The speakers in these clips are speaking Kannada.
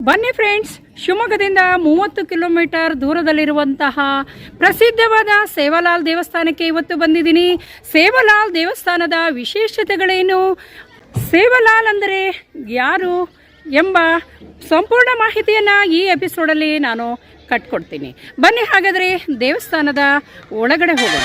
ಬನ್ನಿ ಫ್ರೆಂಡ್ಸ್, ಶಿವಮೊಗ್ಗದಿಂದ 30 ಕಿಲೋಮೀಟರ್ ದೂರದಲ್ಲಿರುವಂತಹ ಪ್ರಸಿದ್ಧವಾದ ಸೇವಾಲಾಲ್ ದೇವಸ್ಥಾನಕ್ಕೆ ಇವತ್ತು ಬಂದಿದ್ದೀನಿ. ಸೇವಾಲಾಲ್ ದೇವಸ್ಥಾನದ ವಿಶೇಷತೆಗಳೇನು, ಸೇವಾಲಾಲ್ ಅಂದರೆ ಯಾರು ಎಂಬ ಸಂಪೂರ್ಣ ಮಾಹಿತಿಯನ್ನು ಈ ಎಪಿಸೋಡಲ್ಲಿ ನಾನು ಕಟ್ಕೊಡ್ತೀನಿ. ಬನ್ನಿ ಹಾಗಾದರೆ ದೇವಸ್ಥಾನದ ಒಳಗಡೆ ಹೋಗೋಣ.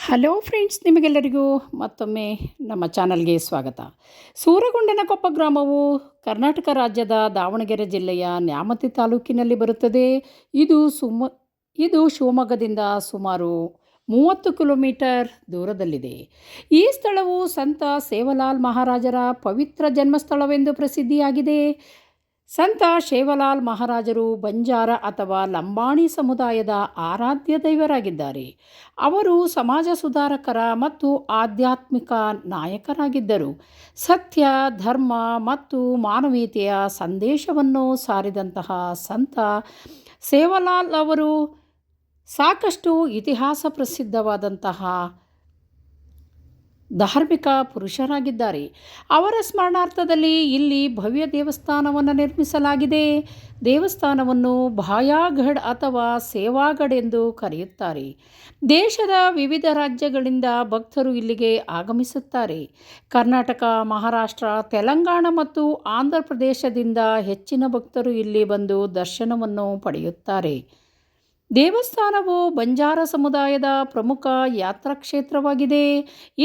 ಹಲೋ ಫ್ರೆಂಡ್ಸ್, ನಿಮಗೆಲ್ಲರಿಗೂ ಮತ್ತೊಮ್ಮೆ ನಮ್ಮ ಚಾನಲ್ಗೆ ಸ್ವಾಗತ. ಸೂರಗೊಂಡನಕೊಪ್ಪ ಗ್ರಾಮವು ಕರ್ನಾಟಕ ರಾಜ್ಯದ ದಾವಣಗೆರೆ ಜಿಲ್ಲೆಯ ನ್ಯಾಮತಿ ತಾಲೂಕಿನಲ್ಲಿ ಬರುತ್ತದೆ. ಇದು ಶಿವಮೊಗ್ಗದಿಂದ ಸುಮಾರು 30 ಕಿಲೋಮೀಟರ್ ದೂರದಲ್ಲಿದೆ. ಈ ಸ್ಥಳವು ಸಂತ ಸೇವಾಲಾಲ್ ಮಹಾರಾಜರ ಪವಿತ್ರ ಜನ್ಮಸ್ಥಳವೆಂದು ಪ್ರಸಿದ್ಧಿಯಾಗಿದೆ. ಸಂತ ಸೇವಾಲಾಲ್ ಮಹಾರಾಜರು ಬಂಜಾರ ಅಥವಾ ಲಂಬಾಣಿ ಸಮುದಾಯದ ಆರಾಧ್ಯ ದೈವರಾಗಿದ್ದಾರೆ. ಅವರು ಸಮಾಜ ಸುಧಾರಕರ ಮತ್ತು ಆಧ್ಯಾತ್ಮಿಕ ನಾಯಕರಾಗಿದ್ದರು. ಸತ್ಯ, ಧರ್ಮ ಮತ್ತು ಮಾನವೀಯತೆಯ ಸಂದೇಶವನ್ನು ಸಾರಿದಂತಹ ಸಂತ ಸೇವಾಲಾಲ್ ಅವರು ಸಾಕಷ್ಟು ಇತಿಹಾಸ ಪ್ರಸಿದ್ಧವಾದಂತಹ ಧಾರ್ಮಿಕ ಪುರುಷರಾಗಿದ್ದಾರೆ. ಅವರ ಸ್ಮರಣಾರ್ಥದಲ್ಲಿ ಇಲ್ಲಿ ಭವ್ಯ ದೇವಸ್ಥಾನವನ್ನು ನಿರ್ಮಿಸಲಾಗಿದೆ. ದೇವಸ್ಥಾನವನ್ನು ಭಾಯಾಗಢ್ ಅಥವಾ ಸೇವಾಗಢ್ ಎಂದು ಕರೆಯುತ್ತಾರೆ. ದೇಶದ ವಿವಿಧ ರಾಜ್ಯಗಳಿಂದ ಭಕ್ತರು ಇಲ್ಲಿಗೆ ಆಗಮಿಸುತ್ತಾರೆ. ಕರ್ನಾಟಕ, ಮಹಾರಾಷ್ಟ್ರ, ತೆಲಂಗಾಣ ಮತ್ತು ಆಂಧ್ರ ಪ್ರದೇಶದಿಂದ ಹೆಚ್ಚಿನ ಭಕ್ತರು ಇಲ್ಲಿ ಬಂದು ದರ್ಶನವನ್ನು ಪಡೆಯುತ್ತಾರೆ. ದೇವಸ್ಥಾನವು ಬಂಜಾರ ಸಮುದಾಯದ ಪ್ರಮುಖ ಯಾತ್ರಾ ಕ್ಷೇತ್ರವಾಗಿದೆ.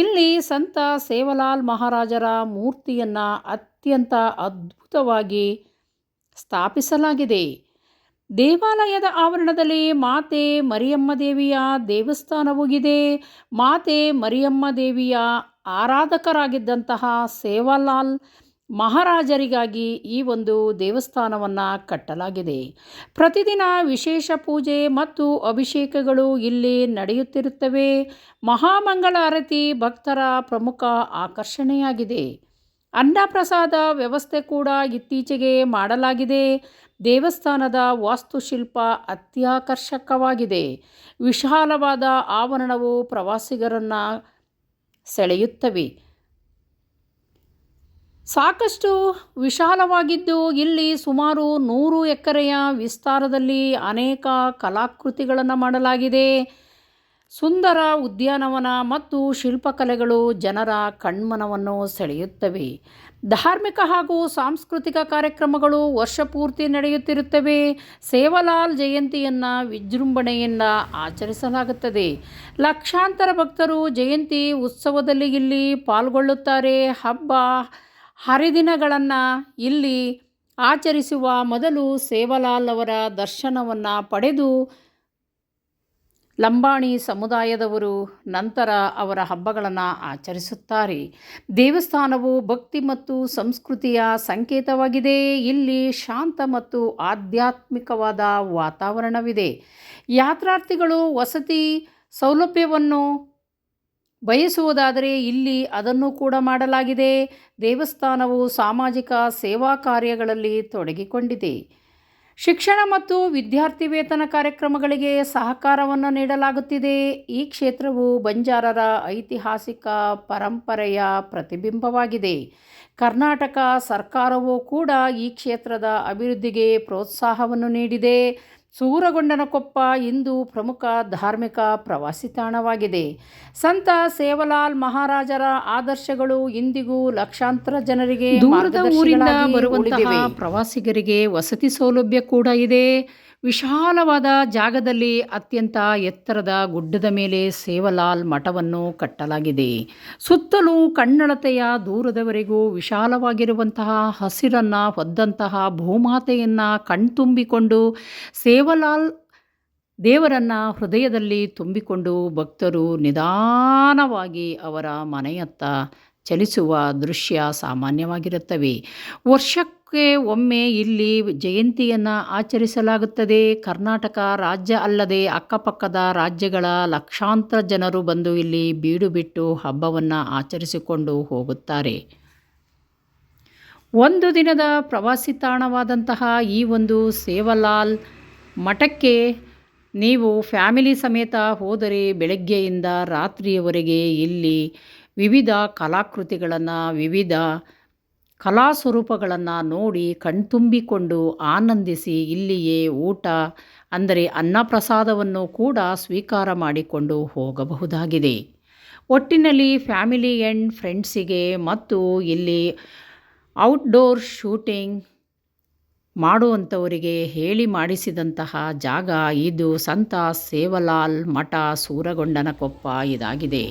ಇಲ್ಲಿ ಸಂತ ಸೇವಾಲಾಲ್ ಮಹಾರಾಜರ ಮೂರ್ತಿಯನ್ನು ಅತ್ಯಂತ ಅದ್ಭುತವಾಗಿ ಸ್ಥಾಪಿಸಲಾಗಿದೆ. ದೇವಾಲಯದ ಆವರಣದಲ್ಲಿ ಮಾತೆ ಮರಿಯಮ್ಮ ದೇವಿಯ ದೇವಸ್ಥಾನವೂ ಇದೆ. ಮಾತೆ ಮರಿಯಮ್ಮ ದೇವಿಯ ಆರಾಧಕರಾಗಿದ್ದಂತಹ ಸೇವಾಲಾಲ್ ಮಹಾರಾಜರಿಗಾಗಿ ಈ ಒಂದು ದೇವಸ್ಥಾನವನ್ನು ಕಟ್ಟಲಾಗಿದೆ. ಪ್ರತಿದಿನ ವಿಶೇಷ ಪೂಜೆ ಮತ್ತು ಅಭಿಷೇಕಗಳು ಇಲ್ಲಿ ನಡೆಯುತ್ತಿರುತ್ತವೆ. ಮಹಾಮಂಗಳಾರತಿ ಭಕ್ತರ ಪ್ರಮುಖ ಆಕರ್ಷಣೆಯಾಗಿದೆ. ಅನ್ನಪ್ರಸಾದ ವ್ಯವಸ್ಥೆ ಕೂಡ ಇತ್ತೀಚೆಗೆ ಮಾಡಲಾಗಿದೆ. ದೇವಸ್ಥಾನದ ವಾಸ್ತುಶಿಲ್ಪ ಅತ್ಯಾಕರ್ಷಕವಾಗಿದೆ. ವಿಶಾಲವಾದ ಆವರಣವು ಪ್ರವಾಸಿಗರನ್ನು ಸೆಳೆಯುತ್ತವೆ. ಸಾಕಷ್ಟು ವಿಶಾಲವಾಗಿದ್ದು ಇಲ್ಲಿ ಸುಮಾರು 100 ಎಕರೆಯ ವಿಸ್ತಾರದಲ್ಲಿ ಅನೇಕ ಕಲಾಕೃತಿಗಳನ್ನು ಮಾಡಲಾಗಿದೆ. ಸುಂದರ ಉದ್ಯಾನವನ ಮತ್ತು ಶಿಲ್ಪಕಲೆಗಳು ಜನರ ಕಣ್ಮನವನ್ನು ಸೆಳೆಯುತ್ತವೆ. ಧಾರ್ಮಿಕ ಹಾಗೂ ಸಾಂಸ್ಕೃತಿಕ ಕಾರ್ಯಕ್ರಮಗಳು ವರ್ಷಪೂರ್ತಿ ನಡೆಯುತ್ತಿರುತ್ತವೆ. ಸೇವಾಲಾಲ್ ಜಯಂತಿಯನ್ನು ವಿಜೃಂಭಣೆಯಿಂದ ಆಚರಿಸಲಾಗುತ್ತದೆ. ಲಕ್ಷಾಂತರ ಭಕ್ತರು ಜಯಂತಿ ಉತ್ಸವದಲ್ಲಿ ಇಲ್ಲಿ ಪಾಲ್ಗೊಳ್ಳುತ್ತಾರೆ. ಹಬ್ಬ ಹರಿದಿನಗಳನ್ನು ಇಲ್ಲಿ ಆಚರಿಸುವ ಮೊದಲು ಸೇವಾಲಾಲ್ ಅವರ ದರ್ಶನವನ್ನು ಪಡೆದು ಲಂಬಾಣಿ ಸಮುದಾಯದವರು ನಂತರ ಅವರ ಹಬ್ಬಗಳನ್ನು ಆಚರಿಸುತ್ತಾರೆ. ದೇವಸ್ಥಾನವು ಭಕ್ತಿ ಮತ್ತು ಸಂಸ್ಕೃತಿಯ ಸಂಕೇತವಾಗಿದೆ. ಇಲ್ಲಿ ಶಾಂತ ಮತ್ತು ಆಧ್ಯಾತ್ಮಿಕವಾದ ವಾತಾವರಣವಿದೆ. ಯಾತ್ರಾರ್ಥಿಗಳು ವಸತಿ ಸೌಲಭ್ಯವನ್ನು ಬಯಸುವುದಾದರೆ ಇಲ್ಲಿ ಅದನ್ನು ಕೂಡ ಮಾಡಲಾಗಿದೆ. ದೇವಸ್ಥಾನವು ಸಾಮಾಜಿಕ ಸೇವಾ ಕಾರ್ಯಗಳಲ್ಲಿ ತೊಡಗಿಕೊಂಡಿದೆ. ಶಿಕ್ಷಣ ಮತ್ತು ವಿದ್ಯಾರ್ಥಿ ವೇತನ ಕಾರ್ಯಕ್ರಮಗಳಿಗೆ ಸಹಕಾರವನ್ನು ನೀಡಲಾಗುತ್ತಿದೆ. ಈ ಕ್ಷೇತ್ರವು ಬಂಜಾರರ ಐತಿಹಾಸಿಕ ಪರಂಪರೆಯ ಪ್ರತಿಬಿಂಬವಾಗಿದೆ. ಕರ್ನಾಟಕ ಸರ್ಕಾರವೂ ಕೂಡ ಈ ಕ್ಷೇತ್ರದ ಅಭಿವೃದ್ಧಿಗೆ ಪ್ರೋತ್ಸಾಹವನ್ನು ನೀಡಿದೆ. ಸೂರಗೊಂಡನಕೊಪ್ಪ ಇಂದು ಪ್ರಮುಖ ಧಾರ್ಮಿಕ ಪ್ರವಾಸಿ ತಾಣವಾಗಿದೆ. ಸಂತ ಸೇವಾಲಾಲ್ ಮಹಾರಾಜರ ಆದರ್ಶಗಳು ಇಂದಿಗೂ ಲಕ್ಷಾಂತರ ಜನರಿಗೆ ದೂರದ ಊರಿಂದ ಬರುವಂತಹ ಪ್ರವಾಸಿಗರಿಗೆ ವಸತಿ ಸೌಲಭ್ಯ ಕೂಡ ಇದೆ. ವಿಶಾಲವಾದ ಜಾಗದಲ್ಲಿ ಅತ್ಯಂತ ಎತ್ತರದ ಗುಡ್ಡದ ಮೇಲೆ ಸೇವಾಲಾಲ್ ಮಠವನ್ನು ಕಟ್ಟಲಾಗಿದೆ. ಸುತ್ತಲೂ ಕಣ್ಣಳತೆಯ ದೂರದವರೆಗೂ ವಿಶಾಲವಾಗಿರುವಂತಹ ಹಸಿರನ್ನು ಹೊದ್ದಂತಹ ಭೂಮಾತೆಯನ್ನು ಕಣ್ತುಂಬಿಕೊಂಡು ಸೇವಾಲಾಲ್ ದೇವರನ್ನು ಹೃದಯದಲ್ಲಿ ತುಂಬಿಕೊಂಡು ಭಕ್ತರು ನಿಧಾನವಾಗಿ ಅವರ ಮನೆಯತ್ತ ಚಲಿಸುವ ದೃಶ್ಯ ಸಾಮಾನ್ಯವಾಗಿರುತ್ತವೆ. ವರ್ಷಕ್ಕೆ ಒಮ್ಮೆ ಇಲ್ಲಿ ಜಯಂತಿಯನ್ನು ಆಚರಿಸಲಾಗುತ್ತದೆ. ಕರ್ನಾಟಕ ರಾಜ್ಯ ಅಲ್ಲದೆ ಅಕ್ಕಪಕ್ಕದ ರಾಜ್ಯಗಳ ಲಕ್ಷಾಂತರ ಜನರು ಬಂದು ಇಲ್ಲಿ ಬೀಡು ಬಿಟ್ಟು ಹಬ್ಬವನ್ನು ಆಚರಿಸಿಕೊಂಡು ಹೋಗುತ್ತಾರೆ. ಒಂದು ದಿನದ ಪ್ರವಾಸಿ ತಾಣವಾದಂತಹ ಈ ಒಂದು ಸೇವಾಲಾಲ್ ಮಠಕ್ಕೆ ನೀವು ಫ್ಯಾಮಿಲಿ ಸಮೇತ ಹೋದರೆ ಬೆಳಗ್ಗೆಯಿಂದ ರಾತ್ರಿಯವರೆಗೆ ಇಲ್ಲಿ ವಿವಿಧ ಕಲಾಕೃತಿಗಳನ್ನು, ವಿವಿಧ ಕಲಾ ಸ್ವರೂಪಗಳನ್ನು ನೋಡಿ ಕಣ್ತುಂಬಿಕೊಂಡು ಆನಂದಿಸಿ ಇಲ್ಲಿಯೇ ಊಟ ಅಂದರೆ ಅನ್ನಪ್ರಸಾದವನ್ನು ಕೂಡ ಸ್ವೀಕಾರ ಮಾಡಿಕೊಂಡು ಹೋಗಬಹುದಾಗಿದೆ. ಒಟ್ಟಿನಲ್ಲಿ ಫ್ಯಾಮಿಲಿ ಆ್ಯಂಡ್ ಫ್ರೆಂಡ್ಸಿಗೆ ಮತ್ತು ಇಲ್ಲಿ ಔಟ್ಡೋರ್ ಶೂಟಿಂಗ್ ಮಾಡುವಂಥವರಿಗೆ ಹೇಳಿ ಮಾಡಿಸಿದಂತಹ ಜಾಗ ಇದು. ಸಂತ ಸೇವಾಲಾಲ್ ಮಠ, ಸೂರಗೊಂಡನಕೊಪ್ಪ ಇದಾಗಿದೆ.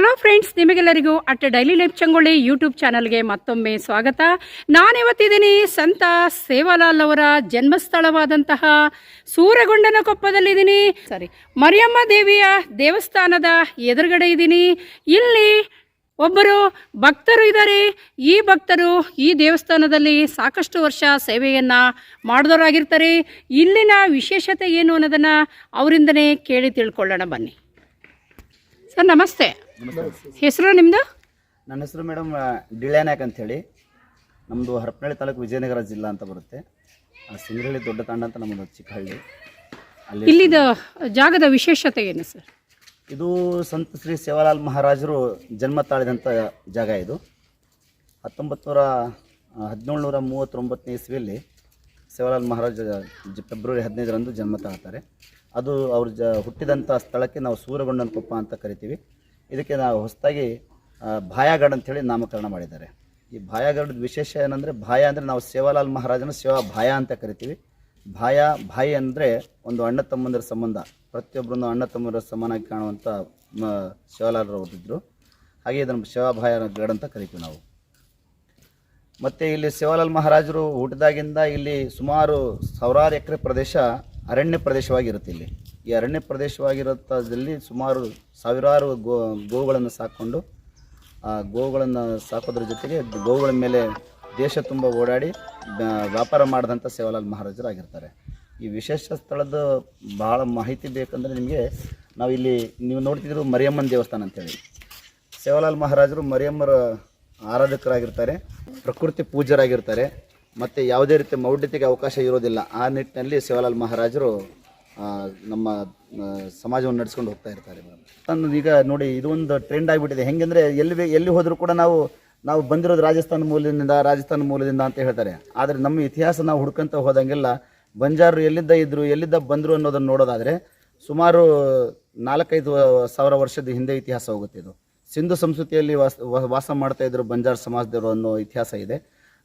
ಹಲೋ ಫ್ರೆಂಡ್ಸ್, ನಿಮಗೆಲ್ಲರಿಗೂ ಅಟ್ ಡೈಲಿ ಲೈಫ್ ಚಂಗೊಳ್ಳಿ ಯೂಟ್ಯೂಬ್ ಚಾನಲ್ಗೆ ಮತ್ತೊಮ್ಮೆ ಸ್ವಾಗತ. ನಾನಿವತ್ತಿದ್ದೀನಿ ಸಂತ ಸೇವಾಲಾಲ್ ಅವರ ಜನ್ಮಸ್ಥಳವಾದಂತಹ ಸೂರಗೊಂಡನಕೊಪ್ಪದಲ್ಲಿದ್ದೀನಿ. ಮರಿಯಮ್ಮ ದೇವಿಯ ದೇವಸ್ಥಾನದ ಎದುರುಗಡೆ ಇದ್ದೀನಿ. ಇಲ್ಲಿ ಒಬ್ಬರು ಭಕ್ತರು ಇದ್ದಾರೆ. ಈ ಭಕ್ತರು ಈ ದೇವಸ್ಥಾನದಲ್ಲಿ ಸಾಕಷ್ಟು ವರ್ಷ ಸೇವೆಯನ್ನು ಮಾಡಿದವರಾಗಿರ್ತಾರೆ. ಇಲ್ಲಿನ ವಿಶೇಷತೆ ಏನು ಅನ್ನೋದನ್ನು ಅವರಿಂದನೇ ಕೇಳಿ ತಿಳ್ಕೊಳ್ಳೋಣ ಬನ್ನಿ. ಸರ್ ನಮಸ್ತೆ. ಹೆಸರು ನಿಮ್ಮದು? ನನ್ನ ಹೆಸರು ಮೇಡಮ್ ಡಿಳ್ಯಾನಾಕ್ ಅಂಥೇಳಿ. ನಮ್ಮದು ಹರಪನಹಳ್ಳಿ ತಾಲೂಕು ವಿಜಯನಗರ ಜಿಲ್ಲಾ ಅಂತ ಬರುತ್ತೆ. ಸಿಂಗರಳ್ಳಿ ದೊಡ್ಡ ತಾಂಡ ಅಂತ ನಮ್ಮದು ಚಿಕ್ಕ ಹಳ್ಳಿ. ಅಲ್ಲಿ ಇಲ್ಲಿದ ಜಾಗದ ವಿಶೇಷತೆ ಏನು ಸರ್? ಇದು ಸಂತ ಶ್ರೀ ಸೇವಾಲಾಲ್ ಮಹಾರಾಜರು ಜನ್ಮ ತಾಳಿದಂಥ ಜಾಗ. ಇದು 1739 ಇಸ್ವಿಯಲ್ಲಿ ಸೇವಾಲಾಲ್ ಮಹಾರಾಜ ಫೆಬ್ರವರಿ 15ರಂದು ಜನ್ಮ ತಾಳ್ತಾರೆ. ಅದು ಅವರು ಹುಟ್ಟಿದಂಥ ಸ್ಥಳಕ್ಕೆ ನಾವು ಸೂರಗೊಂಡನಕೊಪ್ಪ ಅಂತ ಕರಿತೀವಿ. ಇದಕ್ಕೆ ನಾವು ಹೊಸದಾಗಿ ಭಾಯಾಗಢ ಅಂಥೇಳಿ ನಾಮಕರಣ ಮಾಡಿದ್ದಾರೆ. ಈ ಭಾಯಾಗಢದ ವಿಶೇಷ ಏನಂದರೆ, ಭಾಯ ಅಂದರೆ ನಾವು ಸೇವಾಲಾಲ್ ಮಹಾರಾಜನ ಸೇವಾ ಭಾಯ ಅಂತ ಕರಿತೀವಿ. ಭಾಯಿ ಅಂದರೆ ಒಂದು ಅಣ್ಣ ತಮ್ಮಂದಿರ ಸಂಬಂಧ, ಪ್ರತಿಯೊಬ್ಬರನ್ನು ಅಣ್ಣ ತಮ್ಮಂದಿರ ಸಮಾನಾಗಿ ಕಾಣುವಂಥ ಸೇವಾಲಾಲರು ಓದಿದ್ರು. ಹಾಗೆ ಇದನ್ನು ಸೇವಾ ಭಾಯಗಢ ಅಂತ ಕರಿತೀವಿ ನಾವು. ಮತ್ತು ಇಲ್ಲಿ ಸೇವಾಲಾಲ್ ಮಹಾರಾಜರು ಹುಟ್ಟಿದಾಗಿಂದ ಇಲ್ಲಿ ಸುಮಾರು 1000 ಎಕರೆ ಪ್ರದೇಶ ಅರಣ್ಯ ಪ್ರದೇಶವಾಗಿರುತ್ತೆ. ಇಲ್ಲಿ ಈ ಅರಣ್ಯ ಪ್ರದೇಶವಾಗಿರೋದ್ರಲ್ಲಿ ಸುಮಾರು ಸಾವಿರಾರು ಗೋವುಗಳನ್ನು ಸಾಕ್ಕೊಂಡು, ಆ ಗೋವುಗಳನ್ನು ಸಾಕೋದ್ರ ಜೊತೆಗೆ ಗೋವುಗಳ ಮೇಲೆ ದೇಶ ತುಂಬ ಓಡಾಡಿ ವ್ಯಾಪಾರ ಮಾಡಿದಂಥ ಸೇವಾಲಾಲ್ ಮಹಾರಾಜರಾಗಿರ್ತಾರೆ. ಈ ವಿಶೇಷ ಸ್ಥಳದ ಭಾಳ ಮಾಹಿತಿ ಬೇಕಂದರೆ ನಿಮಗೆ, ನಾವು ಇಲ್ಲಿ ನೀವು ನೋಡ್ತಿದ್ರು ಮರಿಯಮ್ಮನ ದೇವಸ್ಥಾನ ಅಂತೇಳಿ. ಸೇವಾಲಾಲ್ ಮಹಾರಾಜರು ಮರಿಯಮ್ಮರ ಆರಾಧಕರಾಗಿರ್ತಾರೆ, ಪ್ರಕೃತಿ ಪೂಜ್ಯರಾಗಿರ್ತಾರೆ, ಮತ್ತು ಯಾವುದೇ ರೀತಿಯ ಮೌಢ್ಯತೆಗೆ ಅವಕಾಶ ಇರೋದಿಲ್ಲ. ಆ ನಿಟ್ಟಿನಲ್ಲಿ ಸೇವಾಲಾಲ್ ಮಹಾರಾಜರು ನಮ್ಮ ಸಮಾಜವನ್ನು ನಡೆಸ್ಕೊಂಡು ಹೋಗ್ತಾ ಇರ್ತಾರೆ. ಈಗ ನೋಡಿ, ಇದು ಒಂದು ಟ್ರೆಂಡ್ ಆಗಿಬಿಟ್ಟಿದೆ. ಹೆಂಗೆಂದರೆ ಎಲ್ಲಿ ಹೋದರೂ ಕೂಡ ನಾವು ಬಂದಿರೋದು ರಾಜಸ್ಥಾನ ಮೂಲದಿಂದ ಅಂತ ಹೇಳ್ತಾರೆ. ಆದರೆ ನಮ್ಮ ಇತಿಹಾಸ ನಾವು ಹುಡ್ಕೊಂತ ಹೋದಂಗೆಲ್ಲ ಬಂಜಾರರು ಎಲ್ಲಿದ್ದ ಇದ್ದರು, ಎಲ್ಲಿದ್ದ ಬಂದರು ಅನ್ನೋದನ್ನು ನೋಡೋದಾದರೆ ಸುಮಾರು 4-5 ಸಾವಿರ ವರ್ಷದ ಹಿಂದೆ ಇತಿಹಾಸ ಹೋಗುತ್ತೆ. ಇದು ಸಿಂಧು ಸಂಸ್ಕೃತಿಯಲ್ಲಿ ವಾಸ ಮಾಡ್ತಾ ಇದ್ರು ಬಂಜಾರ ಸಮಾಜದವರು ಅನ್ನೋ ಇತಿಹಾಸ ಇದೆ.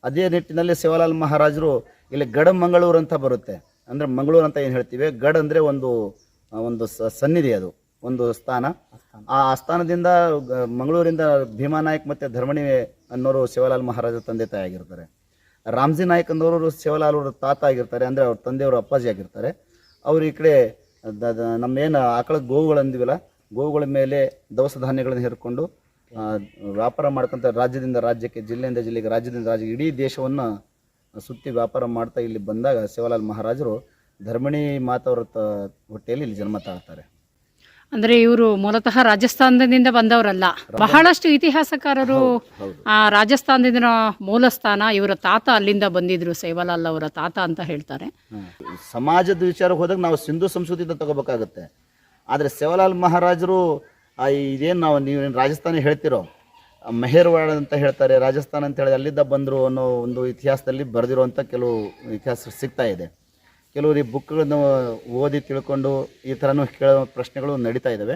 ಅದೇ ನಿಟ್ಟಿನಲ್ಲಿ ಸೇವಾಲಾಲ್ ಮಹಾರಾಜರು ಇಲ್ಲಿ ಗಡ ಮಂಗಳೂರು ಅಂತ ಬರುತ್ತೆ. ಅಂದರೆ ಮಂಗಳೂರು ಅಂತ ಏನು ಹೇಳ್ತೀವಿ, ಗಡ್ ಅಂದರೆ ಒಂದು ಸನ್ನಿಧಿ, ಅದು ಒಂದು ಸ್ಥಾನ. ಆ ಸ್ಥಾನದಿಂದ ಮಂಗಳೂರಿಂದ ಭೀಮಾನಾಯಕ್ ಮತ್ತು ಧರ್ಮಣಿ ಅನ್ನೋರು ಸೇವಾಲಾಲ್ ಮಹಾರಾಜರ ತಂದೆ ತಾಯಿ ಆಗಿರ್ತಾರೆ. ರಾಮ್ಜಿ ನಾಯಕ್ ಅನ್ನೋರು ಸೇವಾಲಾಲ್ ಅವರ ತಾತ ಆಗಿರ್ತಾರೆ, ಅಂದರೆ ಅವ್ರ ತಂದೆಯವರು ಅಪ್ಪಾಜಿ ಆಗಿರ್ತಾರೆ. ಅವರು ಈ ಕಡೆ ನಮ್ಮೇನು ಆಕಳ ಗೋವುಗಳು ಅಂದಿವಲ್ಲ, ಗೋವುಗಳ ಮೇಲೆ ದವಸ ಧಾನ್ಯಗಳನ್ನು ಹೇರ್ಕೊಂಡು ವ್ಯಾಪಾರ ಮಾಡ್ಕೊಂತ ರಾಜ್ಯದಿಂದ ರಾಜ್ಯಕ್ಕೆ, ಜಿಲ್ಲೆಯಿಂದ ಜಿಲ್ಲೆಗೆ, ರಾಜ್ಯದಿಂದ ರಾಜ್ಯಕ್ಕೆ ಇಡೀ ದೇಶವನ್ನು ಸುತ್ತಿ ವ್ಯಾಪಾರ ಮಾಡ್ತಾ ಇಲ್ಲಿ ಬಂದಾಗ ಸೇವಾಲಾಲ್ ಮಹಾರಾಜರು ಧರ್ಮಣಿ ಮಾತವರ ಹೊಟ್ಟೆಯಲ್ಲಿ ಇಲ್ಲಿ ಜನ್ಮ ತಾಳ್ತಾರೆ. ಅಂದರೆ ಇವರು ಮೂಲತಃ ರಾಜಸ್ಥಾನದಿಂದ ಬಂದವರಲ್ಲ. ಬಹಳಷ್ಟು ಇತಿಹಾಸಕಾರರು ರಾಜಸ್ಥಾನದಿಂದ ಮೂಲ ಸ್ಥಾನ, ಇವರ ತಾತ ಅಲ್ಲಿಂದ ಬಂದಿದ್ರು, ಸೇವಾಲಾಲ್ ಅವರ ತಾತ ಅಂತ ಹೇಳ್ತಾರೆ. ಸಮಾಜದ ವಿಚಾರಕ್ಕೆ ಹೋದಾಗ ನಾವು ಸಿಂಧು ಸಂಸ್ಕೃತಿಯಿಂದ ತಗೋಬೇಕಾಗುತ್ತೆ. ಆದರೆ ಸೇವಾಲಾಲ್ ಮಹಾರಾಜರು ಇದೇನು ನೀವೇನು ರಾಜಸ್ಥಾನ ಹೇಳ್ತಿರೋ, ಮೆಹರ್ವಾಡ್ ಅಂತ ಹೇಳ್ತಾರೆ, ರಾಜಸ್ಥಾನ ಅಂತ ಹೇಳಿ ಅಲ್ಲಿದ್ದ ಬಂದರು ಅನ್ನೋ ಒಂದು ಇತಿಹಾಸದಲ್ಲಿ ಬರೆದಿರುವಂಥ ಕೆಲವು ಇತಿಹಾಸ ಸಿಗ್ತಾ ಇದೆ. ಕೆಲವರು ಈ ಬುಕ್ಗಳನ್ನು ಓದಿ ತಿಳ್ಕೊಂಡು ಈ ಥರನೂ ಕೇಳೋ ಪ್ರಶ್ನೆಗಳು ನಡೀತಾ ಇದ್ದಾವೆ.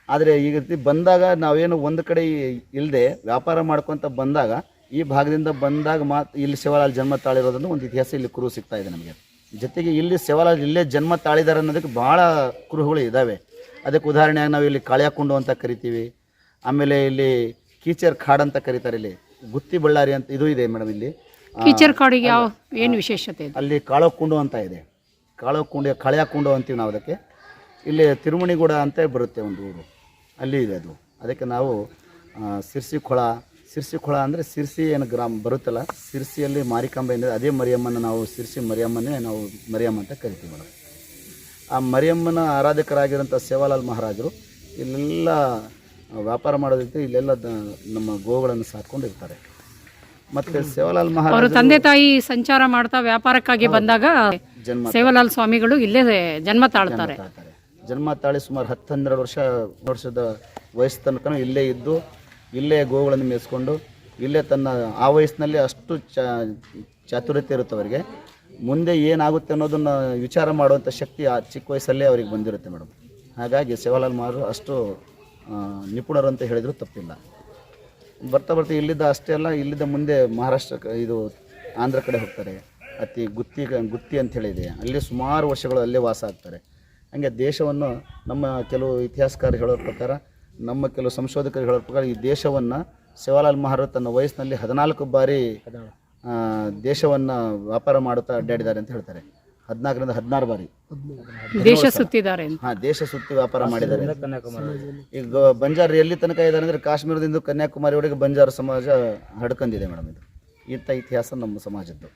ಆದರೆ ಈ ರೀತಿ ಬಂದಾಗ ನಾವೇನು ಒಂದು ಕಡೆ ಇಲ್ಲದೆ ವ್ಯಾಪಾರ ಮಾಡ್ಕೊತ ಬಂದಾಗ, ಈ ಭಾಗದಿಂದ ಬಂದಾಗ ಇಲ್ಲಿ ಸೇವಾಲಾಲ್ ಜನ್ಮ ತಾಳಿರೋದನ್ನು ಒಂದು ಇತಿಹಾಸ ಇಲ್ಲಿ ಕುರು ಸಿಗ್ತಾ ಇದೆ ನಮಗೆ. ಜೊತೆಗೆ ಇಲ್ಲಿ ಸೇವಾಲಾಲ್ ಇಲ್ಲೇ ಜನ್ಮ ತಾಳಿದ್ದಾರೆ ಅನ್ನೋದಕ್ಕೆ ಭಾಳ ಕುರುಹುಗಳು ಇದ್ದಾವೆ. ಅದಕ್ಕೆ ಉದಾಹರಣೆಯಾಗಿ ನಾವು ಇಲ್ಲಿ ಕಾಳ್ಯಾಕುಂಡು ಅಂತ ಕರಿತೀವಿ. ಆಮೇಲೆ ಇಲ್ಲಿ ಕೀಚರ್ ಖಾಡ್ ಅಂತ ಕರೀತಾರೆ. ಇಲ್ಲಿ ಗುತ್ತಿ ಬಳ್ಳಾರಿ ಅಂತ ಇದು ಇದೆ ಮೇಡಮ್. ಇಲ್ಲಿ ಕೀಚರ್ ಖಾಡಿಗೆ ಏನು ವಿಶೇಷತೆ ಇದೆ? ಅಲ್ಲಿ ಕಾಳೋಕುಂಡು ಅಂತ ಇದೆ. ಕಾಳ್ಯಾಕುಂಡು ಅಂತೀವಿ ನಾವು ಅದಕ್ಕೆ. ಇಲ್ಲಿ ತಿರುಮಣಿಗೂಡ ಅಂತ ಬರುತ್ತೆ ಒಂದು ಊರು, ಅಲ್ಲಿ ಇದೆ ಅದು. ಅದಕ್ಕೆ ನಾವು ಸಿರ್ಸಿ ಅಂದರೆ ಸಿರ್ಸಿ ಏನು ಗ್ರಾಮ ಬರುತ್ತಲ್ಲ, ಸಿರ್ಸಿಯಲ್ಲಿ ಮಾರಿಕಾಂಬ ಏನಿದೆ ಅದೇ ಮರಿಯಮ್ಮನ ನಾವು ಸಿರ್ಸಿ ಮರಿಯಮ್ಮನೇ ನಾವು ಮರಿಯಮ್ಮ ಅಂತ ಕರಿತೀವಿ ಮೇಡಮ್. ಆ ಮರಿಯಮ್ಮನ ಆರಾಧಕರಾಗಿರೋಂಥ ಸೇವಾಲಾಲ್ ಮಹಾರಾಜರು ಇಲ್ಲೆಲ್ಲ ವ್ಯಾಪಾರ ಮಾಡೋದಕ್ಕೆ ಇಲ್ಲೆಲ್ಲ ನಮ್ಮ ಗೋವುಗಳನ್ನು ಸಾಕೊಂಡು ಇರ್ತಾರೆ. ಮತ್ತು ಸೇವಾಲಾಲ್ ಮಹಾರಾಜ ತಂದೆ ತಾಯಿ ಸಂಚಾರ ಮಾಡ್ತಾ ವ್ಯಾಪಾರಕ್ಕಾಗಿ ಬಂದಾಗ ಸೇವಾಲಾಲ್ ಸ್ವಾಮಿಗಳು ಇಲ್ಲೇ ಜನ್ಮ ತಾಳ್ತಾರೆ. ಜನ್ಮ ತಾಳಿ ಸುಮಾರು 10-12 ವರ್ಷದ ವಯಸ್ಸು ತನಕ ಇಲ್ಲೇ ಇದ್ದು, ಇಲ್ಲೇ ಗೋವುಗಳನ್ನು ಮೇಯಿಸ್ಕೊಂಡು, ಇಲ್ಲೇ ಆ ವಯಸ್ಸಿನಲ್ಲಿ ಅಷ್ಟು ಚಾತುರ್ಯತೆ ಇರುತ್ತೆ ಅವರಿಗೆ. ಮುಂದೆ ಏನಾಗುತ್ತೆ ಅನ್ನೋದನ್ನು ವಿಚಾರ ಮಾಡುವಂಥ ಶಕ್ತಿ ಆ ಚಿಕ್ಕ ವಯಸ್ಸಲ್ಲೇ ಅವ್ರಿಗೆ ಬಂದಿರುತ್ತೆ ಮೇಡಮ್. ಹಾಗಾಗಿ ಸೇವಾಲಾಲ್ ಮಹಾರಾಜರು ಅಷ್ಟು ನಿಪುಣರು ಅಂತ ಹೇಳಿದರೂ ತಪ್ಪಿಲ್ಲ. ಬರ್ತಾ ಇಲ್ಲಿದ್ದ ಅಷ್ಟೇ ಅಲ್ಲ, ಇಲ್ಲಿದ್ದ ಮುಂದೆ ಮಹಾರಾಷ್ಟ್ರ ಇದು ಆಂಧ್ರ ಕಡೆ ಹೋಗ್ತಾರೆ. ಗುತ್ತಿ ಅಂತ ಹೇಳಿದೆ, ಅಲ್ಲಿ ಸುಮಾರು ವರ್ಷಗಳು ಅಲ್ಲೇ ವಾಸ ಆಗ್ತಾರೆ. ಹಾಗೆ ದೇಶವನ್ನು ನಮ್ಮ ಕೆಲವು ಇತಿಹಾಸಕಾರ ಹೇಳೋ ಪ್ರಕಾರ ನಮ್ಮ ಕೆಲವು ಸಂಶೋಧಕರು ಹೇಳೋ ಪ್ರಕಾರ ಈ ದೇಶವನ್ನು ಸೇವಾಲಾಲ್ ಮಹಾರಾಜ್ ತನ್ನ ವಯಸ್ಸಿನಲ್ಲಿ 14 ಬಾರಿ ದೇಶವನ್ನು ವ್ಯಾಪಾರ ಮಾಡುತ್ತಾ ಅಡ್ಡಾಡಿದ್ದಾರೆ ಅಂತ ಹೇಳ್ತಾರೆ. 14ರಿಂದ 16 ಬಾರಿ ದೇಶ ಸುತ್ತಿದ್ದಾರೆ. ದೇಶ ಸುತ್ತಿ ವ್ಯಾಪಾರ ಮಾಡಿದ್ದಾರೆ. ಈಗ ಬಂಜಾರ ಎಲ್ಲಿ ತನಕ ಇದ್ದಾರೆ ಅಂದರೆ ಕಾಶ್ಮೀರದಿಂದ ಕನ್ಯಾಕುಮಾರಿವರೆಗೆ ಬಂಜಾರ ಸಮಾಜ ಹಡ್ಕೊಂಡಿದೆ ಮೇಡಮ್. ಇದು ಇಂಥ ಇತಿಹಾಸ ನಮ್ಮ ಸಮಾಜದ್ದು.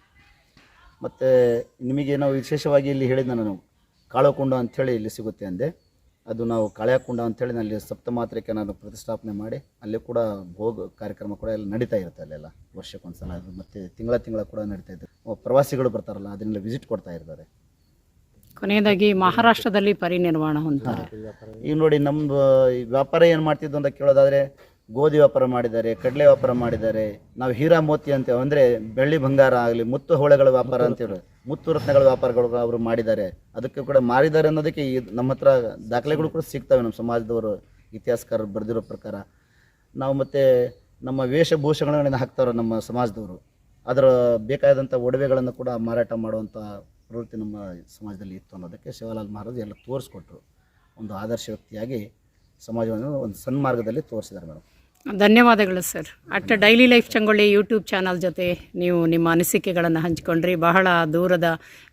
ಮತ್ತು ನಿಮಗೆ ನಾವು ವಿಶೇಷವಾಗಿ ಇಲ್ಲಿ ಹೇಳಿದ್ನ ನಾನು ಕಾಳಕುಂಡ ಅಂಥೇಳಿ ಇಲ್ಲಿ ಸಿಗುತ್ತೆ ಅಂದೆ. ಅದು ನಾವು ಕಾಳ್ಯಾಕುಂಡ ಅಂಥೇಳಿ ಅಲ್ಲಿ ಸಪ್ತಮಾತ್ರೆಗೆ ನಾನು ಪ್ರತಿಷ್ಠಾಪನೆ ಮಾಡಿ ಅಲ್ಲಿ ಕೂಡ ಭೋಗ ಕಾರ್ಯಕ್ರಮ ಕೂಡ ಎಲ್ಲ ನಡೀತಾ ಇರುತ್ತೆ. ಅಲ್ಲೆಲ್ಲ ವರ್ಷಕ್ಕೊಂದ್ಸಲ ಅದು ಮತ್ತು ತಿಂಗಳ ಕೂಡ ನಡೀತಾ ಇದ್ದಾರೆ. ಪ್ರವಾಸಿಗಳು ಬರ್ತಾರಲ್ಲ ಅದನ್ನೆಲ್ಲ ವಿಸಿಟ್ ಕೊಡ್ತಾ ಇರ್ತಾರೆ. ಕೊನೆಯದಾಗಿ ಮಹಾರಾಷ್ಟ್ರದಲ್ಲಿ ಪರಿನಿರ್ವಾಣ ಹೊಂದ್ತಾರೆ. ಈಗ ನೋಡಿ ನಮ್ಮದು ವ್ಯಾಪಾರ ಏನು ಮಾಡ್ತಿದ್ದು ಅಂತ ಕೇಳೋದಾದರೆ ಗೋಧಿ ವ್ಯಾಪಾರ ಮಾಡಿದ್ದಾರೆ, ಕಡಲೆ ವ್ಯಾಪಾರ ಮಾಡಿದ್ದಾರೆ. ನಾವು ಹೀರಾ ಮೋತಿ ಅಂತೇವೆ, ಅಂದರೆ ಬೆಳ್ಳಿ ಬಂಗಾರ ಆಗಲಿ ಮುತ್ತು ಹೊಳೆಗಳ ವ್ಯಾಪಾರ ಅಂತೇಳಿ ಮುತ್ತು ರತ್ನಗಳ ವ್ಯಾಪಾರಗಳು ಅವರು ಮಾಡಿದ್ದಾರೆ. ಅದಕ್ಕೆ ಕೂಡ ಮಾರಿದ್ದಾರೆ ಅನ್ನೋದಕ್ಕೆ ನಮ್ಮ ಹತ್ರ ದಾಖಲೆಗಳು ಕೂಡ ಸಿಗ್ತವೆ. ನಮ್ಮ ಸಮಾಜದವರು ಇತಿಹಾಸಕಾರರು ಬರೆದಿರೋ ಪ್ರಕಾರ ನಾವು ಮತ್ತು ನಮ್ಮ ವೇಷಭೂಷಣಗಳನ್ನು ಹಾಕ್ತಾರೆ ನಮ್ಮ ಸಮಾಜದವರು. ಅದರ ಬೇಕಾದಂಥ ಒಡವೆಗಳನ್ನು ಕೂಡ ಮಾರಾಟ ಮಾಡುವಂಥ ಪ್ರವೃತ್ತಿ ನಮ್ಮ ಸಮಾಜದಲ್ಲಿ ಇತ್ತು ಅನ್ನೋದಕ್ಕೆ ಸೇವಾಲಾಲ್ ಮಹಾರಾಜ್ ಎಲ್ಲ ತೋರಿಸ್ಕೊಟ್ರು. ಒಂದು ಆದರ್ಶ ವ್ಯಕ್ತಿಯಾಗಿ ಸಮಾಜವನ್ನು ಒಂದು ಸನ್ಮಾರ್ಗದಲ್ಲಿ ತೋರಿಸಿದ್ದಾರೆ ಮೇಡಮ್. ಧನ್ಯವಾದಗಳು ಸರ್. ಅಟ್ ಡೈಲಿ ಲೈಫ್ ಚಂಗೊಳ್ಳಿ ಯೂಟ್ಯೂಬ್ ಚಾನಲ್ ಜೊತೆ ನೀವು ನಿಮ್ಮ ಅನಿಸಿಕೆಗಳನ್ನು ಹಂಚಿಕೊಂಡ್ರಿ. ಬಹಳ ದೂರದ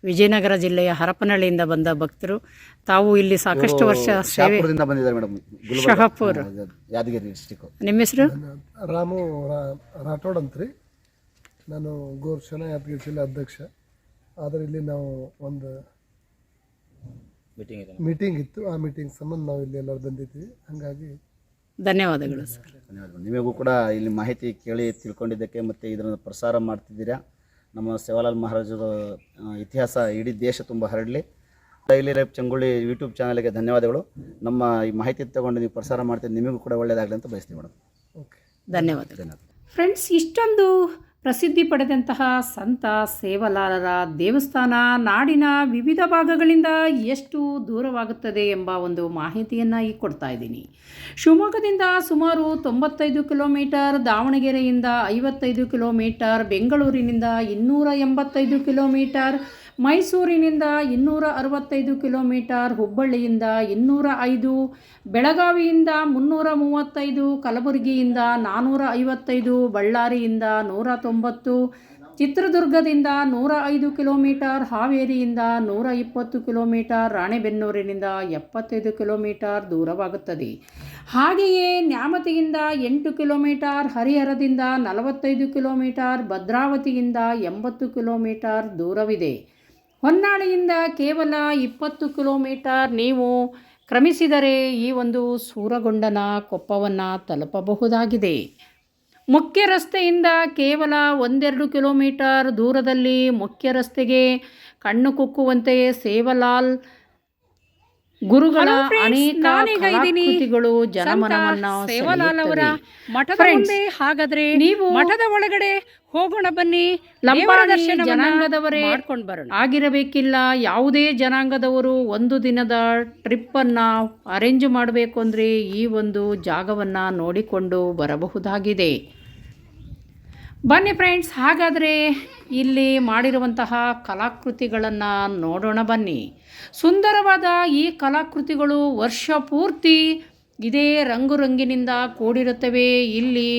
ವಿಜಯನಗರ ಜಿಲ್ಲೆಯ ಹರಪನಹಳ್ಳಿಯಿಂದ ಬಂದ ಭಕ್ತರು. ತಾವು ಇಲ್ಲಿ ಸಾಕಷ್ಟು ವರ್ಷ ಸೇವೆ ಬಂದಿದ್ದಾರೆ ಮೇಡಮ್. ಶಹಾಪುರ್, ಯಾದಗಿರಿ ಡಿಸ್ಟಿಕ್. ನಿಮ್ಮ ಹೆಸರು? ರಾಮು ರಾಠೋಡ್ ಅಂತ್ರಿ. ನಾನು ಗೋರ್ಶನ ಯಾದಗಿರಿ ಜಿಲ್ಲೆ ಅಧ್ಯಕ್ಷ. ಆದರೆ ಇಲ್ಲಿ ನಾವು ಒಂದು ಮೀಟಿಂಗ್ ಇತ್ತು. ಆ ಮೀಟಿಂಗ್ ಸಂಬಂಧ ನಾವು ಇಲ್ಲಿ ಎಲ್ಲರೂ ಬಂದಿದ್ದೀವಿ. ಹಾಗಾಗಿ ಧನ್ಯವಾದಗಳು ಸರ್. ಧನ್ಯವಾದಗಳು. ನಿಮಗೂ ಕೂಡ ಇಲ್ಲಿ ಮಾಹಿತಿ ಕೇಳಿ ತಿಳ್ಕೊಂಡಿದ್ದಕ್ಕೆ ಮತ್ತು ಇದನ್ನು ಪ್ರಸಾರ ಮಾಡ್ತಿದ್ದೀರಾ. ನಮ್ಮ ಸೇವಾಲಾಲ್ ಮಹಾರಾಜರ ಇತಿಹಾಸ ಇಡೀ ದೇಶ ತುಂಬ ಹರಡಲಿ. ಡೈಲಿ ಲೈಫ್ ಚಂಗೊಳ್ಳಿ ಯೂಟ್ಯೂಬ್ ಚಾನಲ್ಗೆ ಧನ್ಯವಾದಗಳು. ನಮ್ಮ ಈ ಮಾಹಿತಿ ತಗೊಂಡು ನೀವು ಪ್ರಸಾರ ಮಾಡ್ತಿದ್ದು ನಿಮಗೂ ಕೂಡ ಒಳ್ಳೆಯದಾಗಲಿ ಅಂತ ಬಯಸ್ತೀವಿ ಮೇಡಮ್. ಓಕೆ, ಧನ್ಯವಾದಗಳು. ಫ್ರೆಂಡ್ಸ್, ಇಷ್ಟೊಂದು ಪ್ರಸಿದ್ಧಿ ಪಡೆದಂತಹ ಸಂತ ಸೇವಾಲಾಲರ ದೇವಸ್ಥಾನ ನಾಡಿನ ವಿವಿಧ ಭಾಗಗಳಿಂದ ಎಷ್ಟು ದೂರವಾಗುತ್ತದೆ ಎಂಬ ಒಂದು ಮಾಹಿತಿಯನ್ನು ಈಗ ಕೊಡ್ತಾ ಇದ್ದೀನಿ. ಶಿವಮೊಗ್ಗದಿಂದ ಸುಮಾರು 95 ಕಿಲೋಮೀಟರ್, ದಾವಣಗೆರೆಯಿಂದ 55 ಕಿಲೋಮೀಟರ್, ಬೆಂಗಳೂರಿನಿಂದ 285 ಕಿಲೋಮೀಟರ್, ಮೈಸೂರಿನಿಂದ 265 ಕಿಲೋಮೀಟರ್, ಹುಬ್ಬಳ್ಳಿಯಿಂದ 205, ಬೆಳಗಾವಿಯಿಂದ 335, ಕಲಬುರಗಿಯಿಂದ 455, ಬಳ್ಳಾರಿಯಿಂದ 190, ಚಿತ್ರದುರ್ಗದಿಂದ 105 ಕಿಲೋಮೀಟರ್, ಹಾವೇರಿಯಿಂದ 120 ಕಿಲೋಮೀಟರ್, ರಾಣೆಬೆನ್ನೂರಿನಿಂದ 75 ಕಿಲೋಮೀಟರ್ ದೂರವಾಗುತ್ತದೆ. ಹಾಗೆಯೇ ನ್ಯಾಮತಿಯಿಂದ 8 ಕಿಲೋಮೀಟರ್, ಹರಿಹರದಿಂದ 45 ಕಿಲೋಮೀಟರ್, ಭದ್ರಾವತಿಯಿಂದ 80 ಕಿಲೋಮೀಟರ್ ದೂರವಿದೆ. ಹೊನ್ನಾಳಿಯಿಂದ ಕೇವಲ 20 ಕಿಲೋಮೀಟರ್ ನೀವು ಕ್ರಮಿಸಿದರೆ ಈ ಒಂದು ಸೂರಗೊಂಡನ ಕೊಪ್ಪವನ್ನು ತಲುಪಬಹುದಾಗಿದೆ. ಮುಖ್ಯ ರಸ್ತೆಯಿಂದ ಕೇವಲ 1-2 ಕಿಲೋಮೀಟರ್ ದೂರದಲ್ಲಿ ಮುಖ್ಯ ರಸ್ತೆಗೆ ಕಣ್ಣು ಕುಕ್ಕುವಂತೆ ಸೇವಾಲಾಲ್ ಗುರುಗಳ ಅನೇಕ ಕಲಾಕೃತಿಗಳು ಜನಮನವನ್ನು ಸೆಳೆಯುತ್ತವೆ. ಮಠದ ಮುಂದೆ ಹಾಗಾದ್ರೆ ನೀವು ಮಠದ ಒಳಗಡೆ ಹೋಗೋಣ ಬನ್ನಿ. ಲಂಬಾಣಿ ಜನಾಂಗದವರೇ ಮಾಡ್ಕೊಂಡು ಬರೋಣ ಆಗಿರಬೇಕಿಲ್ಲ. ಯಾವುದೇ ಜನಾಂಗದವರು ಒಂದು ದಿನದ ಟ್ರಿಪ್ಪನ್ನು ಅರೇಂಜ್ ಮಾಡಬೇಕು ಅಂದರೆ ಈ ಒಂದು ಜಾಗವನ್ನು ನೋಡಿಕೊಂಡು ಬರಬಹುದಾಗಿದೆ. ಬನ್ನಿ ಫ್ರೆಂಡ್ಸ್, ಹಾಗಾದರೆ ಇಲ್ಲಿ ಮಾಡಿರುವಂತಹ ಕಲಾಕೃತಿಗಳನ್ನು ನೋಡೋಣ ಬನ್ನಿ. ಸುಂದರವಾದ ಈ ಕಲಾಕೃತಿಗಳು ವರ್ಷ ಪೂರ್ತಿ ಇದೇ ರಂಗುರಂಗಿನಿಂದ ಕೂಡಿರುತ್ತವೆ. ಇಲ್ಲಿ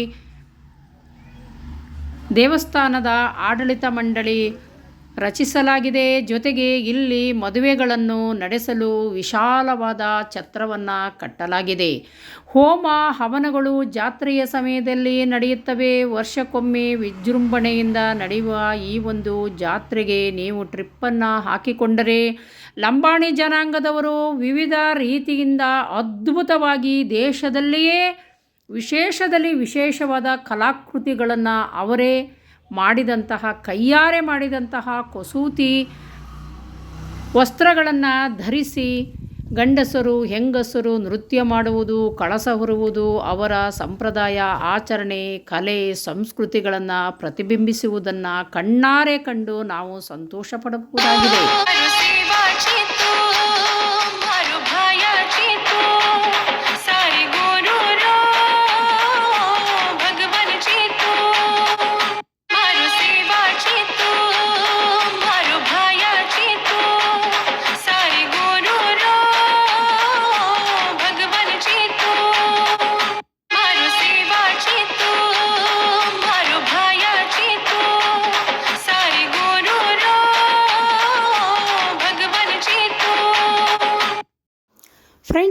ದೇವಸ್ಥಾನದ ಆಡಳಿತ ಮಂಡಳಿ ರಚಿಸಲಾಗಿದೆ. ಜೊತೆಗೆ ಇಲ್ಲಿ ಮದುವೆಗಳನ್ನು ನಡೆಸಲು ವಿಶಾಲವಾದ ಛತ್ರವನ್ನು ಕಟ್ಟಲಾಗಿದೆ. ಹೋಮ ಹವನಗಳು ಜಾತ್ರೆಯ ಸಮಯದಲ್ಲಿ ನಡೆಯುತ್ತವೆ. ವರ್ಷಕ್ಕೊಮ್ಮೆ ವಿಜೃಂಭಣೆಯಿಂದ ನಡೆಯುವ ಈ ಒಂದು ಜಾತ್ರೆಗೆ ನೀವು ಟ್ರಿಪ್ಪನ್ನು ಹಾಕಿಕೊಂಡರೆ ಲಂಬಾಣಿ ಜನಾಂಗದವರು ವಿವಿಧ ರೀತಿಯಿಂದ ಅದ್ಭುತವಾಗಿ ದೇಶದಲ್ಲಿಯೇ ವಿಶೇಷವಾದ ಕಲಾಕೃತಿಗಳನ್ನು ಅವರೇ ಮಾಡಿದಂತಹ ಕೈಯಾರೆ ಮಾಡಿದಂತಹ ಕಸೂತಿ ವಸ್ತ್ರಗಳನ್ನು ಧರಿಸಿ ಗಂಡಸರು ಹೆಂಗಸರು ನೃತ್ಯ ಮಾಡುವುದು, ಕಳಸ ಹೊರುವುದು, ಅವರ ಸಂಪ್ರದಾಯ ಆಚರಣೆ ಕಲೆ ಸಂಸ್ಕೃತಿಗಳನ್ನು ಪ್ರತಿಬಿಂಬಿಸುವುದನ್ನು ಕಣ್ಣಾರೆ ಕಂಡು ನಾವು ಸಂತೋಷ ಪಡಬಹುದಾಗಿದೆ.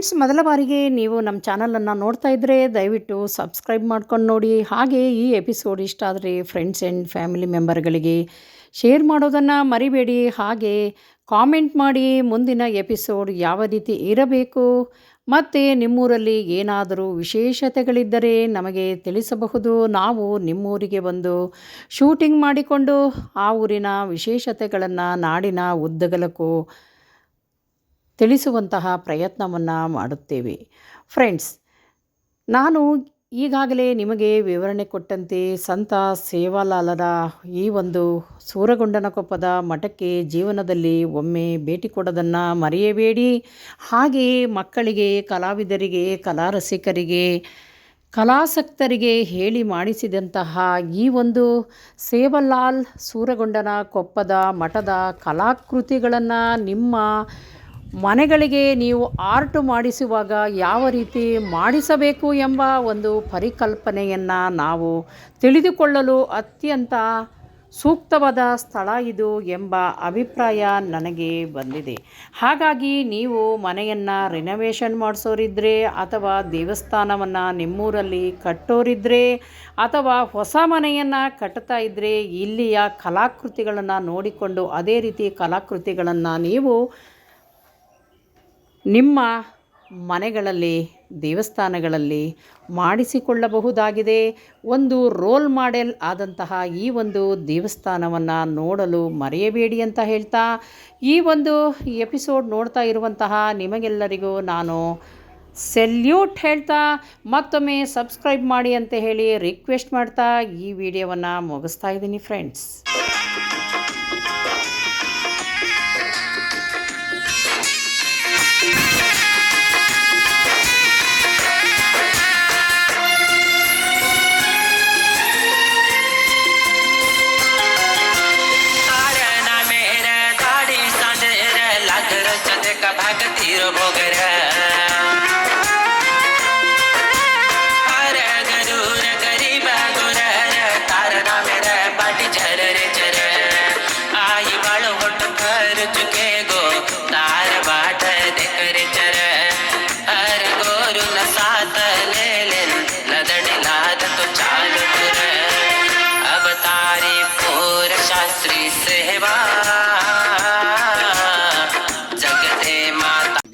ಫ್ರೆಂಡ್ಸ್, ಮೊದಲ ಬಾರಿಗೆ ನೀವು ನಮ್ಮ ಚಾನಲನ್ನು ನೋಡ್ತಾ ಇದ್ದರೆ ದಯವಿಟ್ಟು ಸಬ್ಸ್ಕ್ರೈಬ್ ಮಾಡ್ಕೊಂಡು ನೋಡಿ. ಹಾಗೆ ಈ ಎಪಿಸೋಡ್ ಇಷ್ಟ ಆದರೆ ಫ್ರೆಂಡ್ಸ್ ಆ್ಯಂಡ್ ಫ್ಯಾಮಿಲಿ ಮೆಂಬರ್ಗಳಿಗೆ ಶೇರ್ ಮಾಡೋದನ್ನು ಮರಿಬೇಡಿ. ಹಾಗೆ ಕಾಮೆಂಟ್ ಮಾಡಿ ಮುಂದಿನ ಎಪಿಸೋಡ್ ಯಾವ ರೀತಿ ಇರಬೇಕು ಮತ್ತು ನಿಮ್ಮೂರಲ್ಲಿ ಏನಾದರೂ ವಿಶೇಷತೆಗಳಿದ್ದರೆ ನಮಗೆ ತಿಳಿಸಬಹುದು. ನಾವು ನಿಮ್ಮೂರಿಗೆ ಬಂದು ಶೂಟಿಂಗ್ ಮಾಡಿಕೊಂಡು ಆ ಊರಿನ ವಿಶೇಷತೆಗಳನ್ನು ನಾಡಿನ ಉದ್ದಗಲಕ್ಕೂ ತಿಳಿಸುವಂತಹ ಪ್ರಯತ್ನವನ್ನು ಮಾಡುತ್ತೇವೆ. ಫ್ರೆಂಡ್ಸ್, ನಾನು ಈಗಾಗಲೇ ನಿಮಗೆ ವಿವರಣೆ ಕೊಟ್ಟಂತೆ ಸಂತ ಸೇವಾಲಾಲರ ಈ ಒಂದು ಸೂರಗೊಂಡನಕೊಪ್ಪದ ಮಠಕ್ಕೆ ಜೀವನದಲ್ಲಿ ಒಮ್ಮೆ ಭೇಟಿ ಕೊಡೋದನ್ನು ಮರೆಯಬೇಡಿ. ಹಾಗೆಯೇ ಮಕ್ಕಳಿಗೆ, ಕಲಾವಿದರಿಗೆ, ಕಲಾರಸಿಕರಿಗೆ, ಕಲಾಸಕ್ತರಿಗೆ ಹೇಳಿ ಮಾಡಿಸಿದಂತಹ ಈ ಒಂದು ಸೇವಾಲಾಲ್ ಸೂರಗೊಂಡನ ಕೊಪ್ಪದ ಮಠದ ಕಲಾಕೃತಿಗಳನ್ನು ನಿಮ್ಮ ಮನೆಗಳಿಗೆ ನೀವು ಆರ್ಟ್ ಮಾಡಿಸುವಾಗ ಯಾವ ರೀತಿ ಮಾಡಿಸಬೇಕು ಎಂಬ ಒಂದು ಪರಿಕಲ್ಪನೆಯನ್ನು ನಾವು ತಿಳಿದುಕೊಳ್ಳಲು ಅತ್ಯಂತ ಸೂಕ್ತವಾದ ಸ್ಥಳ ಇದು ಎಂಬ ಅಭಿಪ್ರಾಯ ನನಗೆ ಬಂದಿದೆ. ಹಾಗಾಗಿ ನೀವು ಮನೆಯನ್ನು ರಿನೋವೇಷನ್ ಮಾಡಿಸೋರಿದ್ದರೆ ಅಥವಾ ದೇವಸ್ಥಾನವನ್ನು ನಿಮ್ಮೂರಲ್ಲಿ ಕಟ್ಟೋರಿದ್ದರೆ ಅಥವಾ ಹೊಸ ಮನೆಯನ್ನು ಕಟ್ತಾ ಇದ್ದರೆ ಇಲ್ಲಿಯ ಕಲಾಕೃತಿಗಳನ್ನು ನೋಡಿಕೊಂಡು ಅದೇ ರೀತಿ ಕಲಾಕೃತಿಗಳನ್ನು ನೀವು ನಿಮ್ಮ ಮನೆಗಳಲ್ಲಿ, ದೇವಸ್ಥಾನಗಳಲ್ಲಿ ಮಾಡಿಸಿಕೊಳ್ಳಬಹುದಾಗಿದೆ. ಒಂದು ರೋಲ್ ಮಾಡೆಲ್ ಆದಂತಹ ಈ ಒಂದು ದೇವಸ್ಥಾನವನ್ನು ನೋಡಲು ಮರೆಯಬೇಡಿ ಅಂತ ಹೇಳ್ತಾ, ಈ ಒಂದು ಎಪಿಸೋಡ್ ನೋಡ್ತಾ ಇರುವಂತಹ ನಿಮಗೆಲ್ಲರಿಗೂ ನಾನು ಸೆಲ್ಯೂಟ್ ಹೇಳ್ತಾ ಮತ್ತೊಮ್ಮೆ ಸಬ್ಸ್ಕ್ರೈಬ್ ಮಾಡಿ ಅಂತ ಹೇಳಿ ರಿಕ್ವೆಸ್ಟ್ ಮಾಡ್ತಾ ಈ ವಿಡಿಯೋವನ್ನು ಮುಗಿಸ್ತಾ ಇದ್ದೀನಿ ಫ್ರೆಂಡ್ಸ್.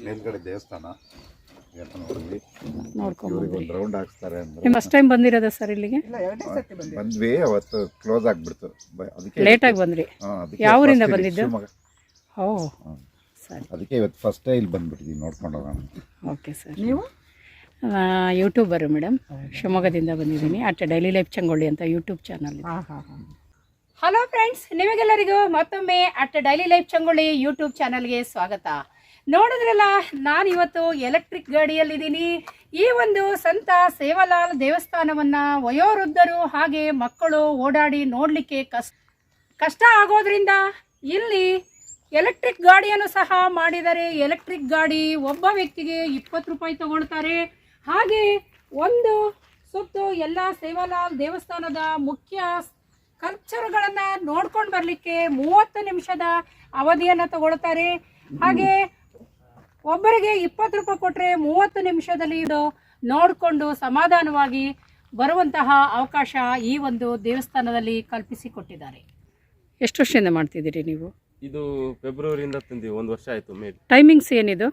ಮೇಲ್ಗಡೆ ದೇವಸ್ಥಾನ ನೋಡ್ಕೊಂಡು ರೌಂಡ್ ಹಾಕ್ಸ್ತಾರೆ ಅಂದ್ರೆ ನೀವು ಫಸ್ಟ್ ಟೈಮ್ ಬಂದಿರೋದ ಸರ್ ಇಲ್ಲಿಗೆ? ಬಂದ್ವಿ, ಅವತ್ತು ಕ್ಲೋಸ್ ಆಗ್ಬಿಡ್ತು. ಅದಕ್ಕೆ ಲೇಟಾಗಿ ಬಂದ್ರಿ? ಅದಕ್ಕೆ ಯಾವ ಊರಿಂದ first ಇಲ್ಲಿ ಬಂದಿದ್ದು? ಶಿವಮೊಗ್ಗ. ಓ ಸರಿ, ಅದಕ್ಕೆ ಇವತ್ತು ಫಸ್ಟ್ ಇಲ್ಲಿ ಬಂದ್ಬಿಟ್ಟಿದ್ದೀವಿ ನೋಡ್ಕೊಂಡು ಹೋಗೋಣ. Okay sir. ನೀವು ಯೂಟ್ಯೂಬರು ಮೇಡಮ್, ಶಿವಮೊಗ್ಗದಿಂದ ಬಂದಿದ್ದೀನಿ. ಅಟ್ ಡೈಲಿ ಲೈಫ್ ಚಂಗೊಳ್ಳಿ ಅಂತ ಯೂಟ್ಯೂಬ್ ಚಾನಲ್. ಹಲೋ ಫ್ರೆಂಡ್ಸ್, ನಿಮಗೆಲ್ಲರಿಗೂ ಮತ್ತೊಮ್ಮೆ ಅಟ್ ಡೈಲಿ ಲೈಫ್ ಚಂಗೊಳ್ಳಿ ಯೂಟ್ಯೂಬ್ ಚಾನಲ್ಗೆ ಸ್ವಾಗತ. ನೋಡಿದ್ರಲ್ಲ, ನಾನಿವತ್ತು ಎಲೆಕ್ಟ್ರಿಕ್ ಗಾಡಿಯಲ್ಲಿದ್ದೀನಿ. ಈ ಒಂದು ಸಂತ ಸೇವಾಲಾಲ್ ದೇವಸ್ಥಾನವನ್ನು ವಯೋವೃದ್ಧರು ಹಾಗೆ ಮಕ್ಕಳು ಓಡಾಡಿ ನೋಡಲಿಕ್ಕೆ ಕಷ್ಟ ಆಗೋದ್ರಿಂದ ಇಲ್ಲಿ ಎಲೆಕ್ಟ್ರಿಕ್ ಗಾಡಿಯನ್ನು ಸಹ ಮಾಡಿದ್ದಾರೆ. ಎಲೆಕ್ಟ್ರಿಕ್ ಗಾಡಿ ಒಬ್ಬ ವ್ಯಕ್ತಿಗೆ 20 ರೂಪಾಯಿ ತಗೊಳ್ತಾರೆ. ಹಾಗೆ ಒಂದು ಸುತ್ತು ಎಲ್ಲ ಸೇವಾಲಾಲ್ ದೇವಸ್ಥಾನದ ಮುಖ್ಯ ಕಲ್ಚರ್ಗಳನ್ನು ನೋಡ್ಕೊಂಡು ಬರಲಿಕ್ಕೆ 30 ನಿಮಿಷದ ಅವಧಿಯನ್ನು ತಗೊಳ್ತಾರೆ. ಹಾಗೆ ಒಬ್ಬರಿಗೆ 20 ರೂಪಾಯಿ ಕೊಟ್ಟರೆ 30 ನಿಮಿಷದಲ್ಲಿ ಇದು ನೋಡಿಕೊಂಡು ಸಮಾಧಾನವಾಗಿ ಬರುವಂತಹ ಅವಕಾಶ ಈ ಒಂದು ದೇವಸ್ಥಾನದಲ್ಲಿ ಕಲ್ಪಿಸಿಕೊಟ್ಟಿದ್ದಾರೆ. ಎಷ್ಟು ವರ್ಷದಿಂದ ಮಾಡ್ತಿದ್ದೀರಿ ನೀವು? ಇದು ಫೆಬ್ರವರಿಯಿಂದ ತಂದೀವಿ, 1 ವರ್ಷ ಆಯಿತು ಮೇಲೆ. ಟೈಮಿಂಗ್ಸ್ ಏನಿದು?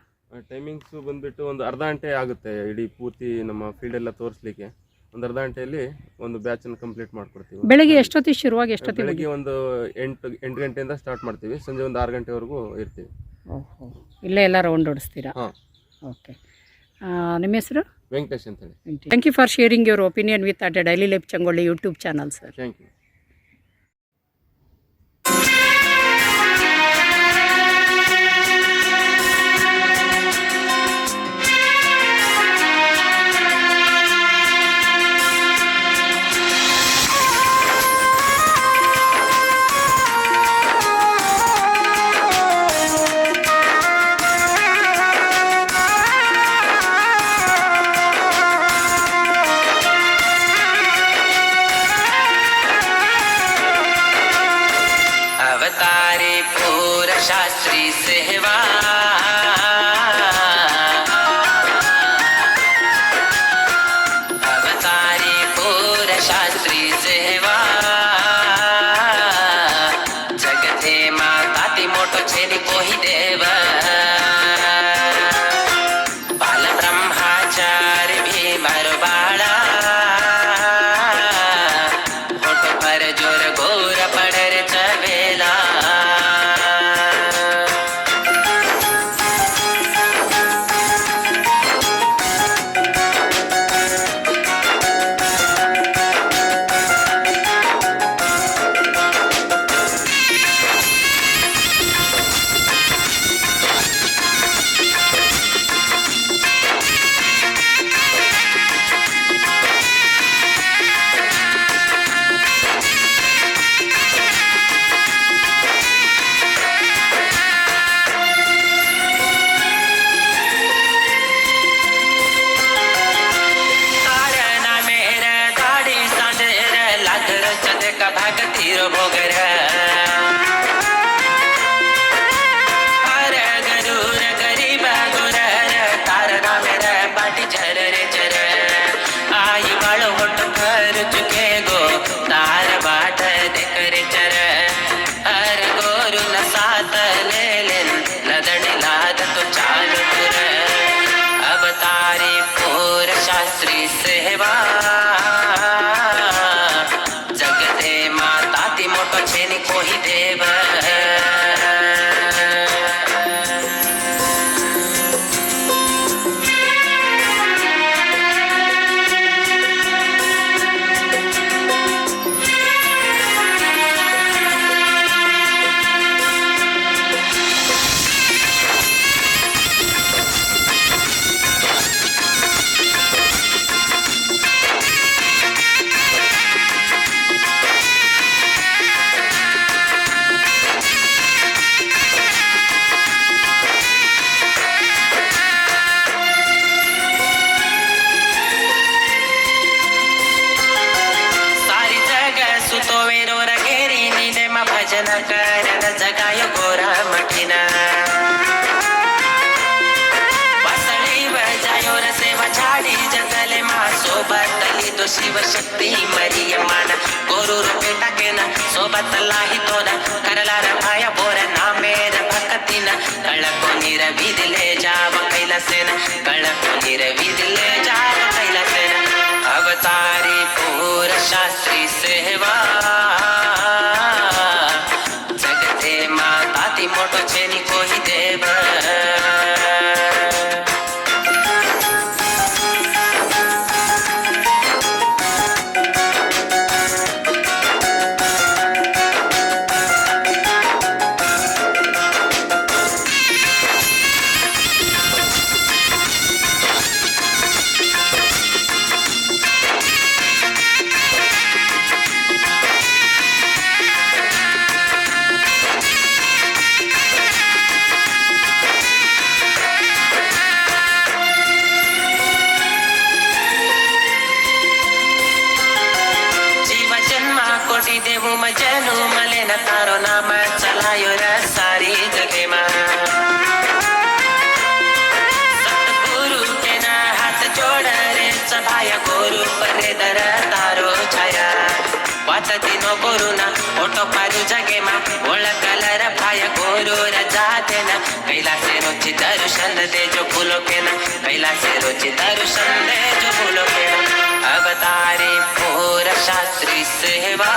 ಟೈಮಿಂಗ್ಸು ಬಂದುಬಿಟ್ಟು ಒಂದು ಅರ್ಧ ಗಂಟೆ ಆಗುತ್ತೆ ಇಡೀ ಪೂರ್ತಿ ನಮ್ಮ ಫೀಲ್ಡ್ ಎಲ್ಲ ತೋರಿಸ್ಲಿಕ್ಕೆ. ಒಂದು ಅರ್ಧ ಗಂಟೆಯಲ್ಲಿ ಒಂದು ಬ್ಯಾಚನ್ನು ಕಂಪ್ಲೀಟ್ ಮಾಡ್ಕೊಡ್ತೀವಿ. ಬೆಳಗ್ಗೆ ಎಷ್ಟೊತ್ತಿಗೆ ಶುರುವಾಗಿ ಎಷ್ಟೊತ್ತಿಗೆ? ಬೆಳಗ್ಗೆ ಒಂದು 8 ಗಂಟೆಯಿಂದ ಸ್ಟಾರ್ಟ್ ಮಾಡ್ತೀವಿ, ಸಂಜೆ ಒಂದು 6 ಗಂಟೆವರೆಗೂ ಇರ್ತೀವಿ. ಓಹೋ, ಇಲ್ಲೇ ಎಲ್ಲ ರೌಂಡ್ ಓಡಿಸ್ತೀರಾ? ಹಾಂ. ಓಕೆ, ನಿಮ್ಮ ಹೆಸರು? ವೆಂಕಟೇಶ್ ಅಂತ ಹೇಳಿ. Thank you for sharing your opinion with at daily life ಚಂಗೊಳ್ಳಿ YouTube channel sir. Thank you. शास्त्री सेवा जगते माता ती मोठो छेनी कोही देव भजन करन जगायो गोरा मठिना वासळी बजायो र सेवा झाडी जगले मा सोबतली तो शिव शक्ती मरिय माना गोरू रूपे टाकेना सोबतलाही तोना करला र भाया बोर नामेर भक्तीना कळको निरविदिले जाव कैलासेना कळको निरविदिले जाव कैलासेना अवतारी पूर शास्त्री सेवा मोटो छेनी कोही देव देवू मजनू मले न तारो नाम चलायो र सारी जगे मा सतगुरु के ना हाथ जोड़ रे सभाया गुरु परे दर तारो छाया वाच दिनो गुरु ना फोटो पारू जगे मा ओळ कलर भाया गुरु र जाते ना कैलासे रोची दर्शन दे जो फूलो के ना कैलासे रोची दर्शन दे जो फूलो के ना अवतारी पूर शास्त्री सेवा